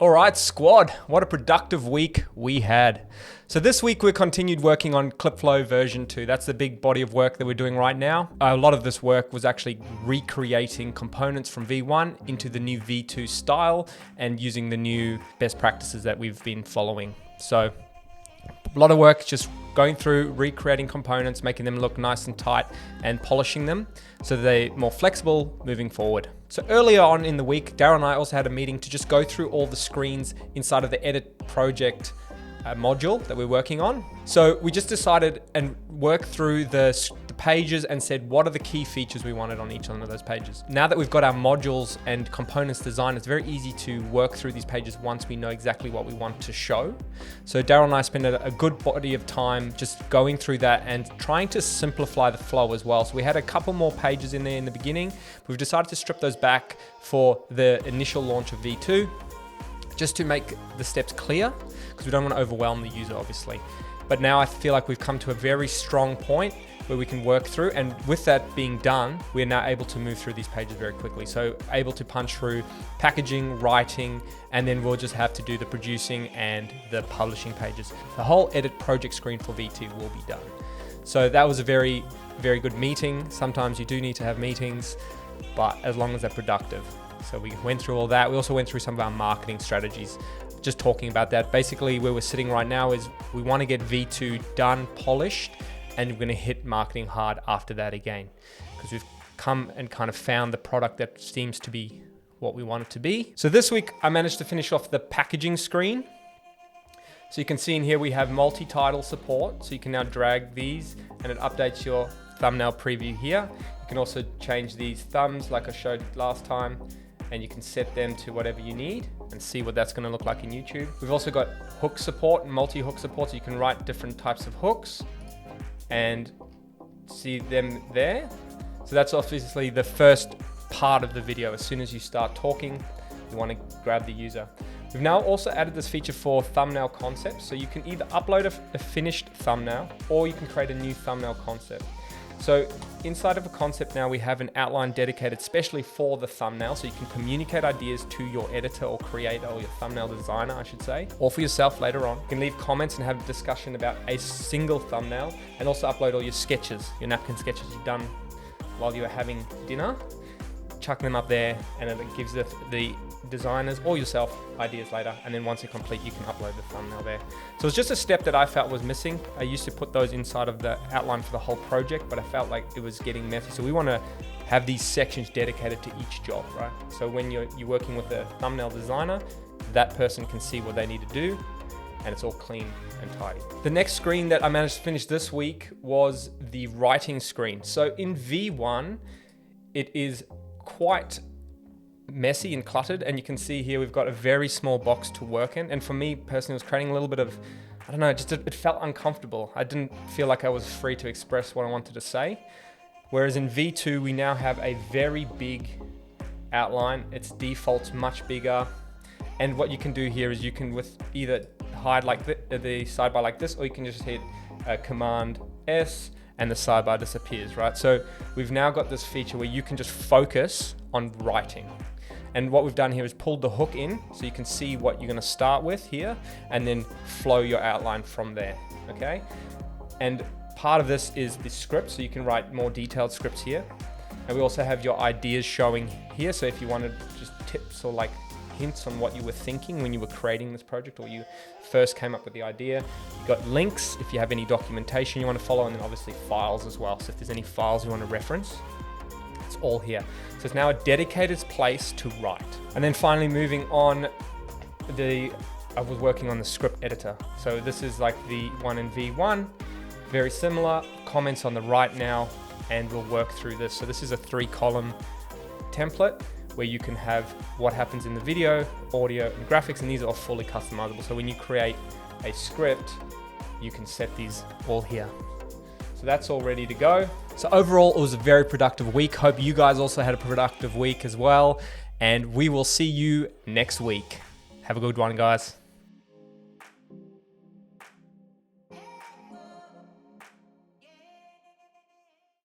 All right, squad, what a productive week we had. So this week we continued working on ClipFlow version 2. That's the big body of work that we're doing right now. A lot of this work was actually recreating components from V1 into the new V2 style and using the new best practices that we've been following. So a lot of work just going through, recreating components, making them look nice and tight and polishing them so they're more flexible moving forward. So earlier on in the week, Daryl and I also had a meeting to just go through all the screens inside of the edit project module that we're working on. So we just decided and worked through the pages and said, what are the key features we wanted on each one of those pages? Now that we've got our modules and components designed, it's very easy to work through these pages once we know exactly what we want to show. So Daryl and I spent a good body of time just going through that and trying to simplify the flow as well. So we had a couple more pages in there in the beginning. We've decided to strip those back for the initial launch of V2, just to make the steps clear, because we don't want to overwhelm the user, obviously. But now I feel like we've come to a very strong point where we can work through, and with that being done, we're now able to move through these pages very quickly. So able to punch through packaging, writing, and then we'll just have to do the producing and the publishing pages. The whole edit project screen for V2 will be done. So that was a very, very good meeting. Sometimes you do need to have meetings, but as long as they're productive. So we went through all that. We also went through some of our marketing strategies, just talking about that. Basically, where we're sitting right now is we want to get V2 done, polished, and we're going to hit marketing hard after that again, because we've come and kind of found the product that seems to be what we want it to be. So this week I managed to finish off the packaging screen. So you can see in here we have multi-title support. So you can now drag these and it updates your thumbnail preview here. You can also change these thumbs like I showed last time, and you can set them to whatever you need and see what that's going to look like in YouTube. We've also got hook support and multi-hook support, so you can write different types of hooks and see them there. So that's obviously the first part of the video. As soon as you start talking, you want to grab the user. We've now also added this feature for thumbnail concepts. So you can either upload a finished thumbnail or you can create a new thumbnail concept. So inside of a concept now, we have an outline dedicated especially for the thumbnail, so you can communicate ideas to your editor or creator, or your thumbnail designer, I should say, or for yourself later on. You can leave comments and have a discussion about a single thumbnail, and also upload all your sketches, your napkin sketches you've done while you were having dinner. Chuck them up there, and it gives the designers or yourself ideas later, and then once you're complete you can upload the thumbnail there. So it's just a step that I felt was missing. I used to put those inside of the outline for the whole project, but I felt like it was getting messy. So we want to have these sections dedicated to each job, right? So when you're working with a thumbnail designer, that person can see what they need to do, and it's all clean and tidy. The next screen that I managed to finish this week was the writing screen. So in V1 it is quite messy and cluttered, and you can see here we've got a very small box to work in, and for me personally it was creating a little bit of, I don't know, it felt uncomfortable. I didn't feel like I was free to express what I wanted to say. Whereas in V2 we now have a very big outline. Its default's much bigger, and what you can do here is you can with either hide like the sidebar like this, or you can just hit Command S and the sidebar disappears, right? So we've now got this feature where you can just focus on writing. And what we've done here is pulled the hook in so you can see what you're going to start with here and then flow your outline from there, okay? And part of this is the script, so you can write more detailed scripts here. And we also have your ideas showing here, so if you wanted just tips or like hints on what you were thinking when you were creating this project or you first came up with the idea. You've got links if you have any documentation you want to follow, and then obviously files as well. So if there's any files you want to reference, it's all here. So it's now a dedicated place to write. And then finally moving on, I was working on the script editor. So this is like the one in V1, very similar, comments on the right now, and we'll work through this. So this is a 3-column template where you can have what happens in the video, audio, and graphics, and these are all fully customizable. So when you create a script, you can set these all here. So that's all ready to go. So overall, it was a very productive week. Hope you guys also had a productive week as well. And we will see you next week. Have a good one, guys.